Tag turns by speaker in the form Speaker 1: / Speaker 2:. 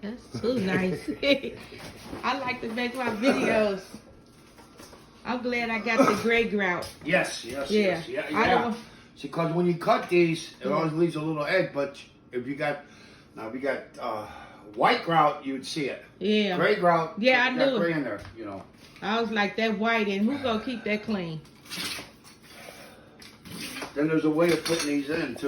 Speaker 1: That's too nice. I like to make my videos. I'm glad I got the gray grout.
Speaker 2: Yes. Yeah. See, because when you cut these, it always leaves a little egg. But if you got white grout, you'd see it.
Speaker 1: Yeah.
Speaker 2: Gray grout.
Speaker 1: Yeah, I
Speaker 2: got
Speaker 1: knew.
Speaker 2: gray in there. You know.
Speaker 1: I was like, that white, and who's gonna keep that clean?
Speaker 2: Then there's a way of putting these in too.